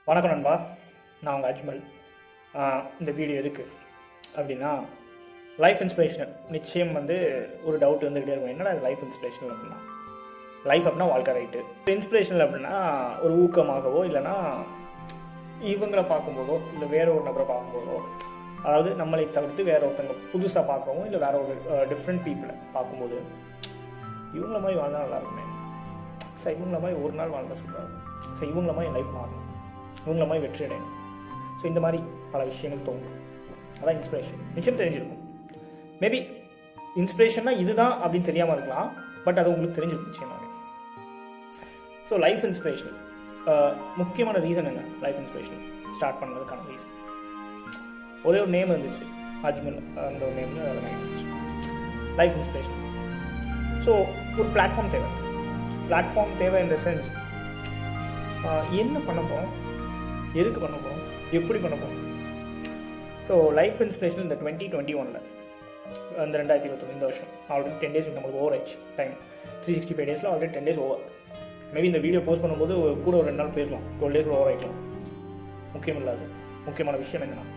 வணக்கம் நண்பா, நான் உங்கள் அஜ்மல். இந்த வீடியோ எதுக்கு அப்படின்னா, லைஃப் இன்ஸ்பிரேஷனல் நிச்சயம் ஒரு டவுட் வந்துக்கிட்டே இருக்கும். என்னடா அது லைஃப் இன்ஸ்பிரேஷனல் அப்படின்னா? லைஃப் அப்படின்னா வாழ்க்கை ரைட்டு. இன்ஸ்பிரேஷனல் அப்படின்னா ஒரு ஊக்கமாகவோ இல்லைனா இவங்களை பார்க்கும்போதோ இல்லை வேற ஒரு நபரை பார்க்கும்போதோ, அதாவது நம்மளை தவிர்த்து வேற ஒருத்தங்க புதுசாக பார்க்கவும் இல்லை வேற ஒரு டிஃப்ரெண்ட் பீப்புளை பார்க்கும்போது இவங்கள மாதிரி வாழ்ந்தால் நல்லாயிருக்குமே, சார் இவங்கள மாதிரி ஒரு நாள் வாழ்ந்தால் சொல்கிறாங்க, சார் இவங்கள மாதிரி லைஃப் மாறணும், இவங்கள மாதிரி வெற்றி அடையணும். ஸோ இந்த மாதிரி பல விஷயங்கள் தோணும். அதான் இன்ஸ்பிரேஷன். நிச்சயம் தெரிஞ்சிருக்கும். மேபி இன்ஸ்பிரேஷன்னா இதுதான் அப்படின்னு தெரியாமல் இருக்கலாம், பட் அது உங்களுக்கு தெரிஞ்சிருக்கும் நிச்சயமாக. ஸோ லைஃப் இன்ஸ்பிரேஷன் முக்கியமான ரீசன் என்ன? லைஃப் இன்ஸ்பிரேஷன் ஸ்டார்ட் பண்ணதுக்கான ரீசன் ஒரே ஒரு நேம் இருந்துச்சு, அஜ்மல். அந்த ஒரு நேம் இருந்துச்சு, லைஃப் இன்ஸ்பிரேஷன். ஸோ ஒரு பிளாட்ஃபார்ம் தேவை. பிளாட்ஃபார்ம் தேவை இந்த சென்ஸ், என்ன பண்ண போகிறோம், எதுக்கு பண்ண போகிறோம், எப்படி பண்ண போகிறோம். ஸோ லைஃப் இன்ஸ்பிரேஷன் இந்த 2021 அந்த 2021 இந்த வருஷம் ஆல்ரெடி 10 days நம்மளுக்கு ஓவர் ஆயிடுச்சு time. 365 days already 10 days over. Maybe இந்த வீடியோ போஸ்ட் பண்ணும்போது கூட ஒரு 2 நாள் போயிருக்கலாம், 12 days ஓவர் ஆகிக்கலாம். முக்கியம் இல்லாது முக்கியமான விஷயம் என்னென்னா,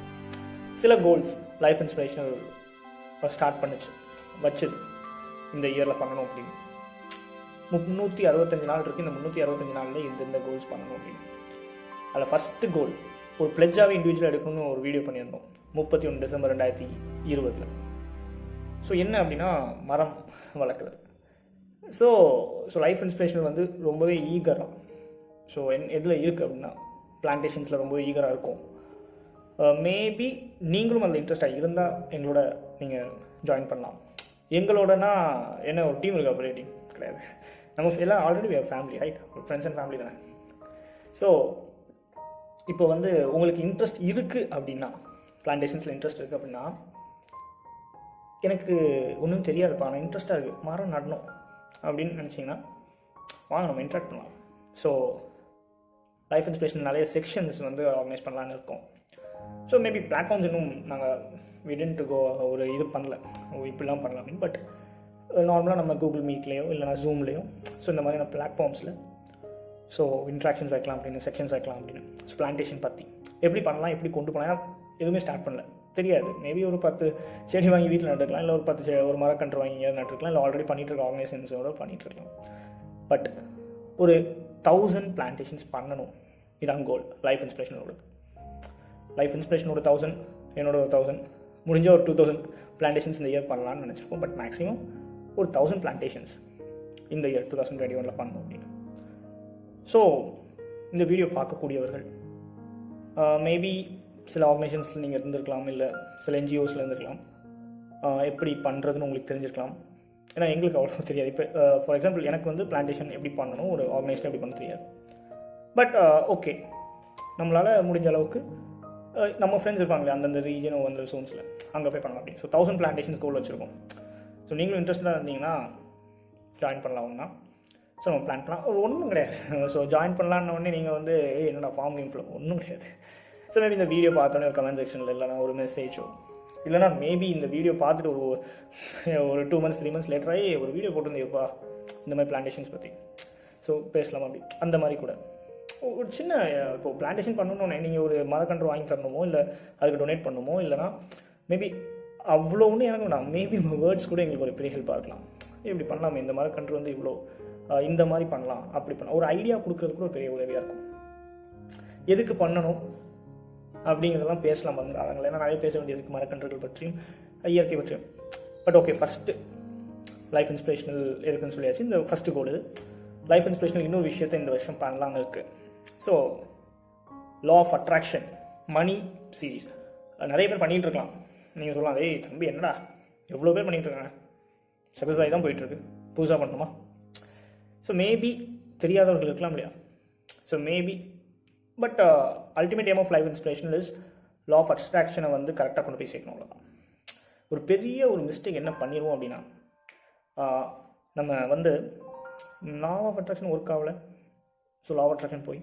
சில கோல்ஸ் லைஃப் இன்ஸ்பிரேஷனல் ஸ்டார்ட் வச்சுது இந்த இயரில் பண்ணணும் அப்படின்னு. 365 நாள் இருக்குது. இந்த 365 நாளில் இந்த கோல்ஸ் பண்ணணும் அப்படின்னு. அதில் ஃபஸ்ட்டு கோல் ஒரு பிளெட்ஜாகவே இண்டிவிஜுவலாக எடுக்கணும்னு ஒரு வீடியோ பண்ணியிருந்தோம் 31 டிசம்பர் 2020. ஸோ என்ன அப்படின்னா, மரம் வளர்க்குறது. ஸோ லைஃப் இன்ஸ்பிரேஷன் ரொம்பவே ஈகராக, ஸோ எதில் இருக்குது அப்படின்னா பிளான்டேஷன்ஸில் ரொம்பவே ஈகராக இருக்கும். மேபி நீங்களும் அதில் இன்ட்ரெஸ்டாக இருந்தால் எங்களோட நீங்கள் ஜாயின் பண்ணலாம். எங்களோடனா என்ன ஒரு டீம் இருக்கா? ஒரே டீம் கிடையாது. நம்ம எல்லாம் already we have family, right? Friends and family தானே. ஸோ இப்போ உங்களுக்கு இன்ட்ரெஸ்ட் இருக்குது அப்படின்னா, பிளான்டேஷன்ஸில் இன்ட்ரெஸ்ட் இருக்குது அப்படின்னா, எனக்கு ஒன்றும் தெரியாதுப்பா, ஆனால் இன்ட்ரெஸ்ட்டாக இருக்குது, மரம் நடணும் அப்படின்னு நினச்சிங்கன்னா வாங்க நம்ம இன்ட்ராக்ட் பண்ணலாம். ஸோ லைஃப் இன்ஸ்பிரேஷன் நிறைய செக்ஷன்ஸ் ஆர்கனைஸ் பண்ணலான்னு இருக்கோம். ஸோ மேபி பிளாட்ஃபார்ம்ஸ் இன்னும் நாங்கள் விடன்ட்டு கோ ஒரு இது பண்ணல, இப்படிலாம் பண்ணலாம் அப்படின்னு. பட் நார்மலாக நம்ம கூகுள் மீட்லேயோ இல்லைனா ஜூம்லேயோ ஸோ இந்த மாதிரியான பிளாட்ஃபார்ம்ஸில் ஸோ இன்ட்ராக்ஷன்ஸ் வைக்கலாம் அப்படின்னு, செக்ஷன்ஸ் வைக்கலாம் அப்படின்னு. ஸோ பிளான்டேஷன் பற்றி எப்படி பண்ணலாம், எப்படி கொண்டு போகலாம், ஏன்னா எதுவுமே ஸ்டார்ட் பண்ணல, தெரியாது. மேபி ஒரு 10 செடி வாங்கி வீட்டில் நட்டுருக்கலாம், இல்லை ஒரு மரக்கன்று வாங்கி எங்கேயாவது நட்டுருக்கலாம், இல்லை ஆல்ரெடி பண்ணிகிட்டு இருக்க ஆர்கனைசேஷன்ஸோட பண்ணிகிட்ருக்கலாம். பட் ஒரு 1000 பிளான்டேஷன்ஸ் பண்ணணும், இதான் கோல் லைஃப் இன்ஸ்பிரேஷனோட. லைஃப் இன்ஸ்பிரேஷனோட 1000, என்னோட ஒரு 1000, முடிஞ்ச ஒரு 2000 பிளான்டேஷன்ஸ் இந்த இயர் பண்ணலான்னு நினச்சிருக்கோம். பட் மேக்ஸிமம் ஒரு 1000 பிளான்டேஷன்ஸ் இந்த இயர் 2021 பண்ணணும் அப்படின்னு. ஸோ இந்த வீடியோ பார்க்கக்கூடியவர்கள் மேபி சில ஆர்கனைசேஷன்ஸில் நீங்கள் இருந்திருக்கலாம், இல்லை சில என்ஜிஓஸில் இருந்திருக்கலாம். எப்படி பண்ணுறதுன்னு உங்களுக்கு தெரிஞ்சிருக்கலாம், ஏன்னா எங்களுக்கு அவ்வளோ தெரியாது. இப்போ ஃபார் எக்ஸாம்பிள் எனக்கு பிளான்டேஷன் எப்படி பண்ணணும், ஒரு ஆர்கனைசேஷன் எப்படி பண்ண தெரியாது. பட் ஓகே, நம்மளால் முடிஞ்ச அளவுக்கு நம்ம ஃப்ரெண்ட்ஸ் இருப்பாங்களே அந்தந்த ரீஜன் அந்த சோன்ஸில் அங்கே போய் பண்ணலாம் அப்படின்னு. ஸோ 1000 பிளான்டேஷன்ஸ் கோல் வச்சுருக்கோம். ஸோ நீங்களும் இன்ட்ரெஸ்டாக இருந்தீங்கன்னா ஜாயின் பண்ணலாம் ஒன்றா. ஸோ நம்ம பிளான் பண்ணலாம், ஒன்றும் கிடையாது. ஸோ ஜாயின் பண்ணலான்னு உடனே நீங்கள் என்னோட ஃபார்ம் கேம் ஃப்ளோ ஒன்றும் கிடையாது. ஸோ மேபி இந்த வீடியோ பார்த்தோன்னே ஒரு கமெண்ட் செக்ஷனில் இல்லைனா ஒரு மெசேஜோ, இல்லைனா மேபி இந்த வீடியோ பார்த்துட்டு ஒரு 2 months 3 months லேட்டராகி ஒரு வீடியோ போட்டிருந்தேப்பா இந்த மாதிரி பிளான்டேஷன்ஸ் பற்றி, ஸோ பேசலாம் அப்படி. அந்த மாதிரி கூட ஒரு சின்ன இப்போது பிளான்டேஷன் பண்ணணுன்னே நீங்கள் ஒரு மரக்கன்று வாங்கி தரணுமோ, இல்லை அதுக்கு டொனேட் பண்ணணுமோ, இல்லைனா மேபி அவ்வளோ ஒன்று எனக்கு வேண்டாம், மேபி வேர்ட்ஸ் கூட எங்களுக்கு ஒரு பெரிய ஹெல்ப்பாக இருக்கலாம். இப்படி பண்ணலாமே, இந்த மரக்கன்று இவ்வளோ இந்த மாதிரி பண்ணலாம், அப்படி பண்ணலாம், ஒரு ஐடியா கொடுக்கறது கூட ஒரு பெரிய உதவியாக இருக்கும். எதுக்கு பண்ணணும் அப்படிங்கிறதெல்லாம் பேசலாம் வந்துடுறாங்க, ஏன்னா நிறைய பேச வேண்டியதுக்கு மரக்கன்றுகள் பற்றியும் இயற்கை பற்றியும். But okay, first life inspirational இருக்குன்னு சொல்லியாச்சு. இந்த ஃபஸ்ட்டு கோல் இது. லைஃப் இன்ஸ்பிரேஷனல் இன்னொரு விஷயத்தை இந்த வருஷம் பண்ணலான்னு இருக்குது. So law of attraction money series நிறைய பேர் பண்ணிகிட்டு இருக்கலாம். நீங்கள் சொல்லலாம், அதே தம்பி என்னடா எவ்வளோ பேர் பண்ணிகிட்டு இருக்காங்க, சக்ஸஸ் ஆகி தான் போயிட்டுருக்கு, புதுசாக பண்ணணுமா? ஸோ மேபி தெரியாதவர்கள் இருக்கலாம் இல்லையா? So maybe but ultimate aim of life inspirational is law of அட்ராக்ஷனை கரெக்டாக கொண்டு போய் சேர்க்கணும். அவ்வளோதான். ஒரு பெரிய ஒரு மிஸ்டேக் என்ன பண்ணிடுவோம் அப்படின்னா, நம்ம லா ஆஃப் அட்ராக்ஷன் ஒர்க் ஆகலை. ஸோ லா ஆஃப் அட்ராக்ஷன் போய்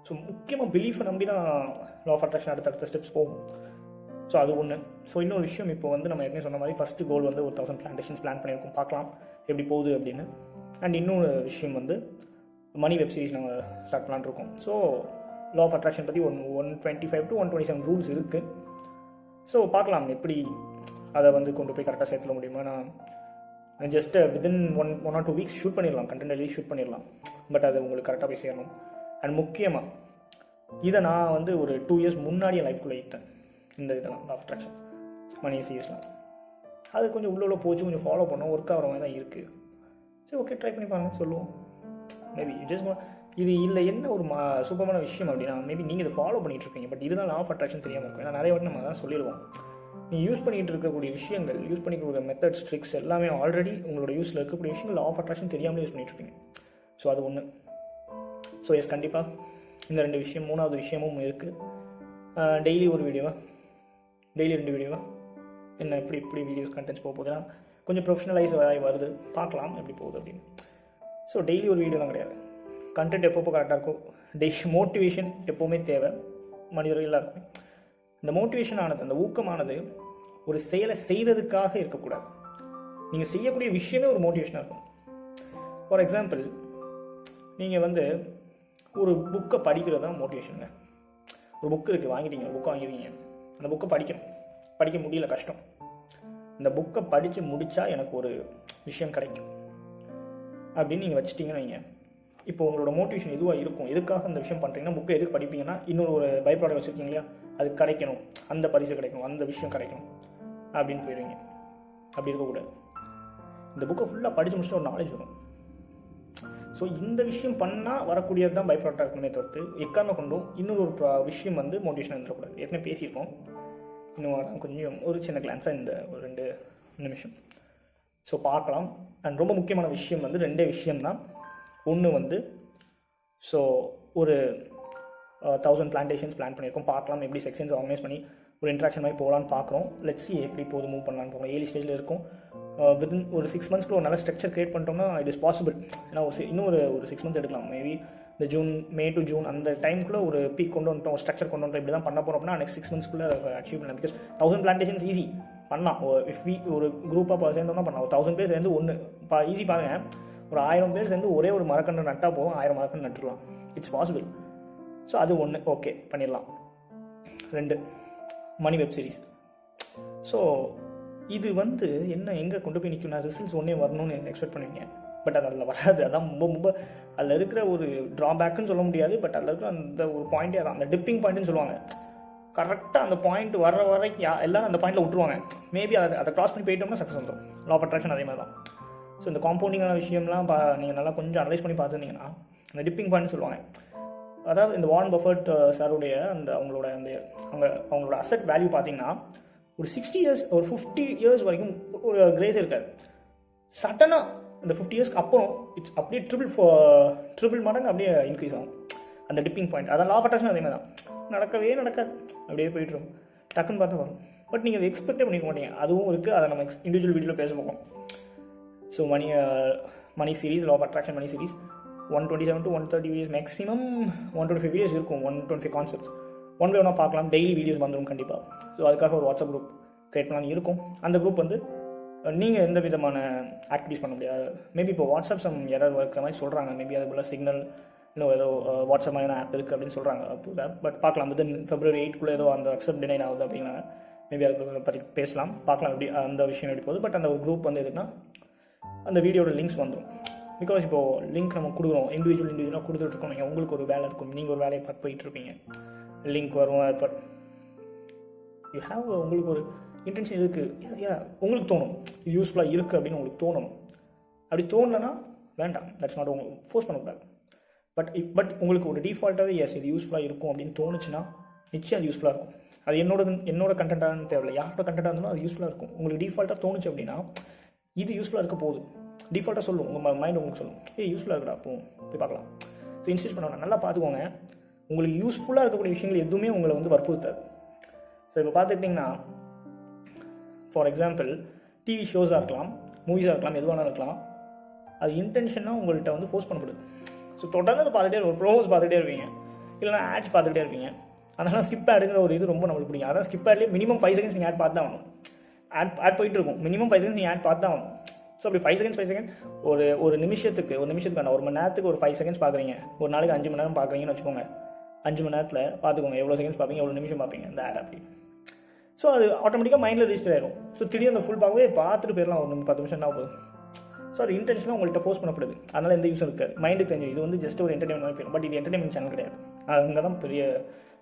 ஸோ முக்கியமாக பிலீஃபை நம்பி தான் லா ஆஃப் அட்ராக்ஷன் அடுத்த ஸ்டெப்ஸ் போகும். ஸோ அது ஒன்று. ஸோ இன்னொரு விஷயம், இப்போ நம்ம ஏற்கனவே சொன்ன மாதிரி ஃபஸ்ட்டு கோல் ஒரு 1000 பிளான்டேஷன்ஸ் பிளான் பண்ணியிருக்கோம், பார்க்கலாம் எப்படி போகுது அப்படின்னு. அண்ட் இன்னொரு விஷயம் மணி வெப் சீரிஸ் நாங்கள் ஸ்டார்ட் பண்ணலான்னு இருக்கோம். ஸோ லா ஆஃப் அட்ராக்ஷன் பற்றி 125 to 127 ரூல்ஸ் இருக்குது. ஸோ பார்க்கலாம் எப்படி அதை வந்து கொண்டு போய் கரெக்டாக சேர்த்துட முடியுமா. நான் just within one or 2 weeks shoot பண்ணிடலாம், கண்டென்ட் எழுதி ஷூட் பண்ணிடலாம். பட் அது உங்களுக்கு கரெக்டாக போய் சேரணும். அண்ட் முக்கியமாக இதை நான் வந்து ஒரு 2 இயர்ஸ் முன்னாடி என் லைஃப்குள்ளே ஈட்டேன். இந்த இதெல்லாம் லா ஆஃப் அட்ராக்ஷன், மணி சீரியஸ்லாம் அது கொஞ்சம் உள்ள போச்சு, கொஞ்சம் ஃபாலோ பண்ணோம், ஒர்க் ஆகிற மாதிரி தான் இருக்குது. சரி, ஓகே, ட்ரை பண்ணி பாருங்கள், சொல்லுவோம். மேபி ஜஸ்ட் இது இல்லை என்ன ஒரு சூப்பரான விஷயம் அப்படின்னா, மேபி நீங்கள் இதை ஃபாலோ பண்ணிகிட்ருப்பீங்க. பட் இதுதான் லா ஆஃப் அட்ராக்ஷன் தெரியாமல் இருக்கும். ஏன்னா நிறைய வாட்டி நம்ம தான் சொல்லிடுவோம். நீங்கள் யூஸ் பண்ணிகிட்டு இருக்கக்கூடிய விஷயங்கள், யூஸ் பண்ணிக்கக்கூடிய மெத்தட்ஸ், ட்ரிக்ஸ் எல்லாமே ஆல்ரெடி உங்களோட யூஸில் இருக்கக்கூடிய விஷயங்கள் லா ஆஃப் அட்ராக்ஷன் தெரியாமலே யூஸ் பண்ணிகிட்ருப்பீங்க. ஸோ அது ஒன்று. ஸோ எஸ், கண்டிப்பாக இந்த 2 விஷயம். 3வது விஷயமும் இருக்குது. டெய்லி ஒரு வீடியோவா, டெய்லி 2 வீடியோவா, என்ன இப்படி வீடியோஸ் கண்டென்ட்ஸ் போக போகுதுன்னா கொஞ்சம் ப்ரொஃபஷனலைஸ் வருது, பார்க்கலாம் எப்படி போகுது அப்படின்னு. ஸோ டெய்லி ஒரு வீடியோலாம் கிடையாது. கண்டென்ட் எப்பப்போ கரெக்டாக இருக்கும். மோட்டிவேஷன் எப்போவுமே தேவை மனிதர்கள் எல்லாருக்குமே. இந்த மோட்டிவேஷன் ஆனது, அந்த ஊக்கமானது ஒரு செயலை செய்வதற்காக இருக்கக்கூடாது. நீங்கள் செய்யக்கூடிய விஷயமே ஒரு மோட்டிவேஷனாக இருக்கும். ஃபார் எக்ஸாம்பிள், நீங்கள் வந்து ஒரு புக்கை படிக்கிறது தான் மோட்டிவேஷனுங்க. ஒரு புக்கு இருக்குது, வாங்கிட்டீங்க, புக்கை வாங்கிடுவீங்க, அந்த புக்கை படிக்க முடியல, கஷ்டம். இந்த புக்கை படித்து முடித்தா எனக்கு ஒரு விஷயம் கிடைக்கும் அப்படின்னு நீங்கள் வச்சுட்டிங்கன்னு வைங்க. இப்போ உங்களோட மோட்டிவேஷன் எதுவாக இருக்கும், எதுக்காக அந்த விஷயம் பண்ணுறீங்கன்னா, புக்கை எதுக்கு படிப்பீங்கன்னா, இன்னொரு ஒரு பை ப்ராடக்ட் வச்சுருக்கீங்க இல்லையா, அது கிடைக்கணும், அந்த பரிசு கிடைக்கணும், அந்த விஷயம் கிடைக்கணும் அப்படின்னு போயிடுவீங்க. அப்படி இருக்கக்கூடாது. இந்த புக்கை ஃபுல்லாக படித்து முடிச்சுட்டு ஒரு நாலேஜ் வரும். ஸோ இந்த விஷயம் பண்ணால் வரக்கூடியது தான் பை ப்ராடக்டாக இருக்குமே தவிர்த்து எக்காரண கொண்டும் இன்னொரு ஒரு விஷயம் வந்து மோட்டிவேஷன் வந்துடக்கூடாது. ஏற்கனவே பேசியிருக்கோம். இன்னும் கொஞ்சம் ஒரு சின்ன கிளான்ஸாக இந்த ஒரு 2 நிமிஷம். ஸோ பார்க்கலாம். அண்ட் ரொம்ப முக்கியமான விஷயம் வந்து 2 விஷயம்தான். ஒன்று வந்து ஸோ ஒரு 1000 பிளான்டேஷன்ஸ் பிளான் பண்ணியிருக்கோம். பார்க்கலாம் எப்படி செக்ஷன்ஸ் ஆர்கனைஸ் பண்ணி ஒரு இன்ட்ராக்ஷன் மாதிரி போகலான்னு பார்க்குறோம். லெட்ஸ் சி எப்படி போது மூவ் பண்ணலான்னு போகலாம். ஏர்லி ஸ்டேஜில் இருக்கும். வித்தின் ஒரு 6 மந்த்ஸ்க்குள்ள ஒரு நல்ல ஸ்ட்ரக்சர் கிரியேட் பண்ணிட்டோம்னா இட் இஸ் பாசிபிள். ஏன்னா இன்னும் ஒரு 6 மந்த்ஸ் எடுக்கலாம். மேபி இந்த மே டு ஜூன் அந்த டைமுக்குள்ளே ஒரு பீக் கொண்டு வந்துட்டோம், ஒரு ஸ்ட்ரக்சர் கொண்டு வந்துட்டோம், இப்படி தான் பண்ண போகிறோம் அப்படின்னா நெக்ஸ்ட் 6 மந்த்ஸ்க்குள்ளே அச்சீவ் பண்ணலாம். பிகாஸ் 1000 பிளான்டேஷன்ஸ் ஈஸி பண்ணலாம். ஒரு குரூப்பாக சேர்ந்தோம்னா பண்ணலாம். ஒரு 1000 பேர் சேர்ந்து ஈஸி பாருங்கள். ஒரு 1000 பேர் சேர்ந்து ஒரே ஒரு மரக்கன்று நட்டால் போதும், 1000 மரக்கன்று நட்டுடலாம். It's possible. ஸோ அது ஒன்று, ஓகே, பண்ணிடலாம். 2, மணி வெப் சீரிஸ். ஸோ இது வந்து என்ன எங்கே கொண்டு போய் நிற்கும்னா, ரிசல்ட்ஸ் ஒன்றே வரணும்னு எக்ஸ்பெக்ட் பண்ணுவீங்க. பட் அது அதில் வராது. அதான் ரொம்ப அதில் இருக்கிற ஒரு ட்ராபேக்குன்னு சொல்ல முடியாது. பட் அதில் இருக்கிற அந்த ஒரு பாயிண்ட்டே அதான், அந்த டிப்பிங் பாயிண்ட்டுன்னு சொல்லுவாங்க. கரெக்டாக அந்த பாயிண்ட் வர வரைக்கும் எல்லோரும் அந்த பாயிண்டில் விட்டுருவாங்க. மேபி அதை கிராஸ் பண்ணி போயிட்டோம்னா சக்ஸஸ் வந்துடும். லா ஆஃப் அட்ராக்ஷன் அதே மாதிரி தான். ஸோ இந்த காம்பவுண்டிங்கான விஷயம்லாம் நீங்கள் நல்லா கொஞ்சம் அனலைஸ் பண்ணி பார்த்துருந்தீங்கன்னா அந்த டிப்பிங் பாயிண்ட் சொல்லுவாங்க. அதாவது இந்த வாரன் பஃபெட் சாருடைய அவங்களோட அசெட் வேல்யூ பார்த்தீங்கன்னா ஒரு 60 இயர்ஸ், ஒரு 50 இயர்ஸ் வரைக்கும் ஒரு கிரேஸ் இருக்காது. சடனாக இந்த 50 இயர்ஸ்க்கு அப்புறம் இட்ஸ் அப்படியே ட்ரிபிள் மடங்கு அப்படியே இன்க்ரீஸ் ஆகும் அந்த டிப்பிங் பாயிண்ட். அதான் லா ஆஃப் அட்ராக்ஷன் அதே மாதிரி தான். நடக்கவே நடக்காது, அப்படியே போய்ட்டுரும், டக்குன்னு பார்த்தா வரும். பட் நீங்கள் அதை எக்ஸ்பெக்டே பண்ணிக்க மாட்டீங்க. அதுவும் இருக்குது. அதை நம்ம இண்டிவிஜுவல் வீடியோவில் பேச போகிறோம். So money series, law of attraction money series 127 to 130 videos, maximum 125 videos இருக்கும். 125 கான்செப்ட்ஸ் ஒன் பை ஒன்னாக பார்க்கலாம். டெய்லி வீடியோஸ் வந்துடும் கண்டிப்பாக. ஸோ அதுக்காக ஒரு வாட்ஸ்அப் குரூப் க்ரியேட் பண்ணலாம் இருக்கும். அந்த குரூப் வந்து நீங்கள் எந்த விதமான ஆக்டிவிட்டிஸ் பண்ண முடியாது. மேபி இப்போ வாட்ஸ்அப் சம் எரர் இருக்கிற மாதிரி சொல்கிறாங்க. மேபி அது போல் சிக்னல் இன்னும் ஏதோ வாட்ஸ்அப் மாதிரியான ஆப் இருக்குது அப்படின்னு சொல்கிறாங்க. பட் பார்க்கலாம். வித்தின் February 8க்குள்ளே ஏதோ அந்த அக்செப்ட் டினைன் ஆகுது அப்படிங்கிறாங்க. மேபி அதை பற்றி பேசலாம், பார்க்கலாம் எப்படி அந்த விஷயம் எப்படி போகுது. பட் அந்த ஒரு குரூப் வந்து எதுக்குன்னா அந்த வீடியோட லிங்க்ஸ் வந்துடும். பிகாஸ் இப்போது லிங்க் நம்ம கொடுக்குறோம், இண்டிவிஜுவலாக கொடுத்துட்ருக்கோம். நீங்கள் உங்களுக்கு ஒரு வேலை இருக்கும், நீங்கள் ஒரு வேலையை பார்த்து போயிட்டுருப்பீங்க, லிங்க் வரும். பட் யூ ஹேவ் உங்களுக்கு ஒரு இன்டென்ஷன் இருக்குது, உங்களுக்கு தோணும் இது யூஸ்ஃபுல்லாக இருக்குது அப்படின்னு உங்களுக்கு தோணணும். அப்படி தோணலைன்னா வேண்டாம், தட்ஸ் நாட் உங்களுக்கு ஃபோர்ஸ் பண்ணக்கூடாது. பட் உங்களுக்கு ஒரு டிஃபால்ட்டாகவே இது யூஸ்ஃபுல்லாக இருக்கும் அப்படின்னு தோணுச்சுன்னா நிச்சயம் அது யூஸ்ஃபுல்லாக இருக்கும். அது என்னோட கண்டென்ட்டானு தேவையில்லை, யாரோட கண்டென்ட்டாக இருந்தாலும் அது யூஸ்ஃபுல்லாக இருக்கும். உங்களுக்கு டிஃபால்ட்டாக தோணுச்சு அப்படின்னா இது யூஸ்ஃபுல்லாக இருக்க போகுது. டிஃபால்ட்டாக சொல்லும், உங்கள் மைண்ட் உங்களுக்கு சொல்லும், யூஸ்ஃபுல்லாக இருக்கா, அப்போ போய் பார்க்கலாம். ஸோ இன்ஸ்டியூட் பண்ணணும். நல்லா பார்த்துக்கோங்க, உங்களுக்கு யூஸ்ஃபுல்லாக இருக்கக்கூடிய விஷயங்கள் எதுவுமே உங்களை வந்து வற்புறுத்தாது. ஸோ இப்போ பார்த்துக்கிட்டிங்கன்னா ஃபார் எக்ஸாம்பிள் டிவி ஷோஸாக இருக்கலாம், மூவிஸாக இருக்கலாம், எதுவாக இருக்கலாம், அது இன்டென்ஷனாக உங்கள்கிட்ட வந்து ஃபோர்ஸ் பண்ணப்படுது. ஸோ தொடர்ந்து அதை பார்த்துட்டே ஒரு ப்ரோமோஸ் பார்த்துட்டே இருப்பீங்க, இல்லைனா ஆட்ஸ் பார்த்துட்டே இருப்பீங்க. அதனால் ஸ்கிப் ஆடுங்கிற ஒரு இது ரொம்ப நம்மளுக்கு பிடிக்கும். அதான் ஸ்கிப் ஆட்லேயே மினிமம் 5 செகண்ட்ஸ் நீங்கள் ஆட் பார்த்து தான் ஆகணும். ஆட் போயிட்டு இருக்கும், மினிமம் 5 செகண்ட்ஸ் நீங்கள் ஆட் பார்த்து தான் ஆகணும். ஸோ அப்படி 5 செகண்ட்ஸ் ஒரு நிமிஷத்துக்கு ஒரு மணி நேரத்துக்கு ஒரு 5 செகண்ட்ஸ் பார்க்குறீங்க, ஒரு நாளைக்கு 5 மணி நேரம் பார்க்குறீங்கன்னு வச்சுக்கோங்க. 5 மணி நேரத்தில் பார்த்துக்கோங்க எவ்வளோ செகண்ட்ஸ் பார்ப்பீங்க, எவ்வளோ நிமிஷம் பார்ப்பீங்க இந்த ஆட் அப்படி. ஸோ அது ஆட்டோமேட்டிக்காக மைண்டில் ரெஜிஸ்டர் ஆகிடும். ஸோ திடீர்னு அந்த ஃபுல் பார்க்கவே பார்த்துட்டு போயிடலாம், ஒரு 10 நிமிஷம் என்ன போகுது. ஸோ அது இன்டென்ஷனாக உங்கள்கிட்ட ஃபோர்ஸ் பண்ணப்படுது, அதனால் எந்த யூஸும் இருக்காது. மைண்டுக்கு தெரிஞ்சு இது வந்து ஜஸ்ட் ஒரு என்டர்டைன்மெண்ட் போயிடும். பட் இது என்டர்டைன்மெண்ட் சேனல் கிடையாது. அங்கே தான் பெரிய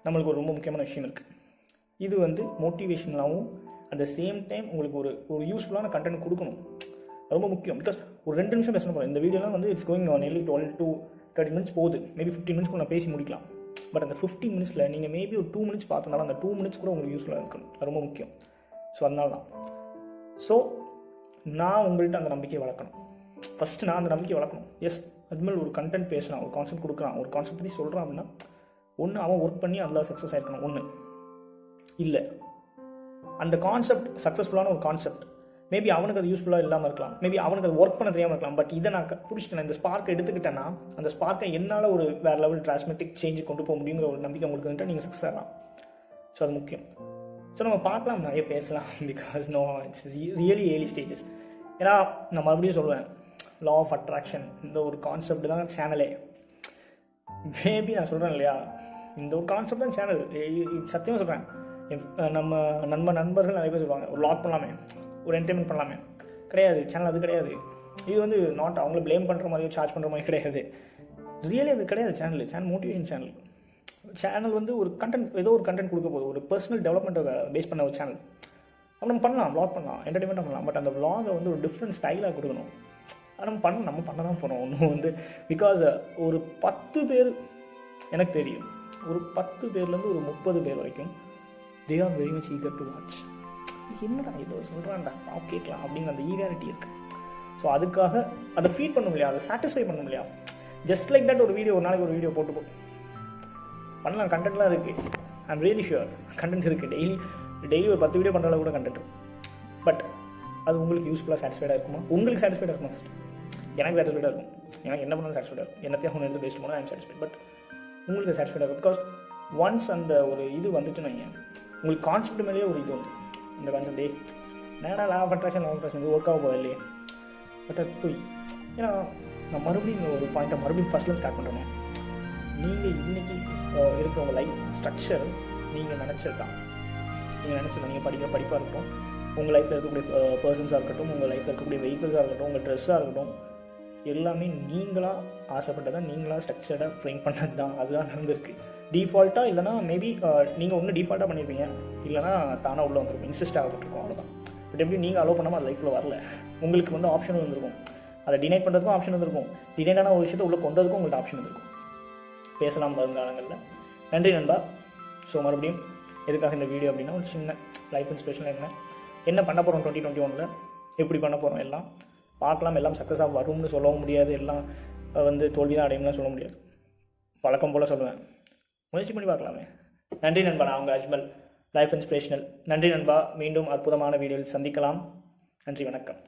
நம்மளுக்கு ஒரு ரொம்ப முக்கியமான விஷயம் இருக்குது. இது வந்து மோட்டிவேஷனலாகவும் அட் த சேம் டைம் உங்களுக்கு ஒரு யூஸ்ஃபுல்லான கண்டென்ட் கொடுக்கணும், ரொம்ப முக்கியம். பிகாஸ் ஒரு 2 நிமிஷம் பேசணும் போகிறேன். இந்த வீடியோலாம் வந்து it's going nearly 12 to 30 minutes போகுது. மேபி 15 மினிட்ஸ்க்கு நான் பேசி முடிக்கலாம். பட் அந்த 15 மினிட்ஸில் நீங்கள் மேபி ஒரு 2 மினிட்ஸ் பார்த்தனால அந்த 2 மினிட்ஸ் கூட உங்களுக்கு யூஸ்ஃபுல்லாக இருக்கணும், அது ரொம்ப முக்கியம். ஸோ அதனால தான் ஸோ நான் உங்கள்கிட்ட அந்த நம்பிக்கையை வளர்க்கணும். ஃபஸ்ட்டு நான் அந்த நம்பிக்கையை வளர்க்கணும். எஸ், அதுமாதிரி ஒரு கண்டென்ட் பேசுகிறான், ஒரு கான்செப்ட் கொடுக்குறான், ஒரு கான்செப்ட் பற்றி சொல்கிறான் அப்படின்னா ஒன்று அவன் ஒர்க் பண்ணி அதில் சக்ஸஸ் ஆகிருக்கணும். ஒன்று இல்லை அந்த கான்செப்ட் சக்ஸஸ்ஃபுல்லான ஒரு கான்செப்ட் மேபி அவனுக்கு அது யூஸ்ஃபுல்லாக இல்லாமல் இருக்கலாம், மேபி அவனுக்கு அது ஒர்க் பண்ண தெரியாமல் இருக்கலாம். பட் இதை நான் பிடிச்சிட்டேன், இந்த ஸ்பார்க்கை எடுத்துக்கிட்டேன்னா அந்த ஸ்பார்க்கை என்னால் ஒரு வேறு லெவல் டிரான்ஸ்மெட்டிக் சேஞ்சு கொண்டு போக முடியுங்கிற ஒரு நம்பிக்கை உங்களுக்கு வந்துட்டு நீங்கள் சக்ஸஸ் ஆகலாம். ஸோ அது முக்கியம். ஸோ நம்ம பார்க்கலாம், நிறைய பேசலாம். Because no it's really early stages. ஏன்னா நான் மறுபடியும் சொல்லுவேன், லா ஆஃப் அட்ராக்ஷன் இந்த ஒரு கான்செப்ட் தான் சேனலே. மேபி நான் சொல்கிறேன் இல்லையா, இந்த ஒரு கான்செப்ட் தான் சேனல். சத்தியமாக சொல்கிறேன், நம்ம நண்பர்கள் நிறைய பேர் சொல்லுவாங்க ஒரு லாக் பண்ணலாமே, ஒரு என்டர்டைன்மெண்ட் பண்ணலாமே. கிடையாது, சேனல் அது கிடையாது. இது வந்து நாட் அவங்கள ப்ளேம் பண்ணுற மாதிரியோ சார்ஜ் பண்ணுற மாதிரி கிடையாது. ரியலி அது கிடையாது. சேனல் மோட்டிவேஷன் சேனல் வந்து ஒரு கண்டென்ட், ஏதோ ஒரு கண்டென்ட் கொடுக்க போகுது, ஒரு பர்சனல் டெவலப்மெண்ட்டை பேஸ் பண்ண ஒரு சேனல். அப்போ நம்ம பண்ணலாம், வ்ளாக் பண்ணலாம், என்டர்டைன்மெண்ட்டாக பண்ணலாம். பட் அந்த வ்ளாகை வந்து ஒரு டிஃப்ரெண்ட் ஸ்டைலாக கொடுக்கணும். அது நம்ம பண்ண தான் போகிறோம். ஒன்றும் வந்து பிகாஸ் ஒரு 10 பேர் எனக்கு தெரியும், ஒரு 10 பேர்லேருந்து ஒரு 30 பேர் வரைக்கும் they are very much eager to watch. என்னடா இதோ சொல்கிறான்டா கேட்கலாம் அப்படிங்கிற அந்த ஈகாரிட்டி இருக்குது. ஸோ அதுக்காக அதை ஃபீட் பண்ணணும் இல்லையா, அதை சாட்டிஸ்ஃபை பண்ணணும் இல்லையா. ஜஸ்ட் லைக் தட் ஒரு வீடியோ, ஒரு நாளைக்கு ஒரு வீடியோ போட்டு பண்ணலாம். கண்டென்ட்லாம் இருக்குது, I am really sure content இருக்குது. டெய்லி ஒரு 10 வீடியோ பண்ணுறதுல கூட கண்டென்ட் இருக்கும். பட் அது உங்களுக்கு யூஸ்ஃபுல்லாக சாட்டிஸ்ஃபைடாக இருக்குமா? உங்களுக்கு சாட்டிஸ்ஃபைடாக இருக்குமா? ஃபஸ்ட் எனக்கு சாட்டிஸ்ஃபைடாக இருக்கும். எனக்கு என்ன பண்ணாலும் சாட்டிஸ்ஃபைடாக இருக்கும். என்னத்தையும் ஒன்று எடுத்து பேசிட்டு போனால் ஐ எம் சாட்டிஸ்ஃபைட். பட் உங்களுக்கு சாட்டிஸ்ஃபைடாக இருக்கும். பிகாஸ் ஒன்ஸ் அந்த ஒரு இது வந்துட்டுன்னு வைங்க, உங்களுக்கு கான்செப்ட் மேலேயே ஒரு இது வந்து இந்த கான்செப்டே நேடா லா ஆஃப் அட்ராக்ஷன் இது ஒர்க் ஆக போகுது இல்லையே. பட் அது போய் ஏன்னா நான் மறுபடியும் இந்த ஒரு பாயிண்ட்டை மறுபடியும் ஃபஸ்ட்லேருந்து ஸ்டார்ட் பண்ணுறேன். நீங்கள் இன்றைக்கி இருக்கிற உங்கள் லைஃப் ஸ்ட்ரக்சர் நீங்கள் நினச்சது தான். நீங்கள் படிக்கிற படிப்பாக இருக்கட்டும், உங்கள் லைஃப்பில் இருக்கக்கூடிய பர்சன்ஸாக இருக்கட்டும், உங்கள் லைஃப்பில் இருக்கக்கூடிய வெஹிக்கிள்ஸாக இருக்கட்டும், உங்கள் ட்ரெஸ்ஸாக இருக்கட்டும், எல்லாமே நீங்களாக ஆசைப்பட்டதான், நீங்களாக ஸ்ட்ரக்சர்டாக ஃப்ரேம் பண்ணது தான். அதுதான் நடந்திருக்கு. டிஃபால்ட்டாக இல்லைனா மேபி நீங்கள் ஒன்று டிஃபால்ட்டாக பண்ணியிருப்பீங்க, இல்லைனா தானாக உள்ளே வந்துருக்கும், இன்ஸ்டஸ்ட் ஆகப்பட்டிருக்கும், அவ்வளோதான். பட் எப்படி நீங்கள் அலோவ் பண்ணாமல் அது லைஃப்பில் வரல, உங்களுக்கு வந்து ஆப்ஷன் வந்துருக்கும். அதை டினைட் பண்ணுறதுக்கும் ஆப்ஷன் வந்துருக்கும், டினைட்டான ஒரு விஷயத்தை உள்ளே கொண்டதுக்கும் உங்களுக்கு ஆப்ஷன் வந்துருக்கும். பேசலாம் வருங்காலங்களில். நன்றி நண்பா. ஸோ மறுபடியும் எதுக்காக இந்த வீடியோ அப்படின்னா ஒரு சின்ன லைஃப் இன்ஸ்பிரேஷன் என்ன பண்ண போகிறோம் 2021 எப்படி பண்ண போகிறோம் எல்லாம் பார்க்கலாம். எல்லாம் சக்ஸஸாக வரும்னு சொல்லவும் முடியாது, எல்லாம் வந்து தோல்வி தான் அடையும்லாம் சொல்ல முடியாது. வழக்கம் போல் சொல்லுவேன், முயற்சி பண்ணி பார்க்கலாமே. நன்றி நண்பா. நான் உங்கள் அஜ்மல், லைஃப் இன்ஸ்பிரேஷனல். நன்றி நண்பா. மீண்டும் அற்புதமான வீடியோவில் சந்திக்கலாம். நன்றி, வணக்கம்.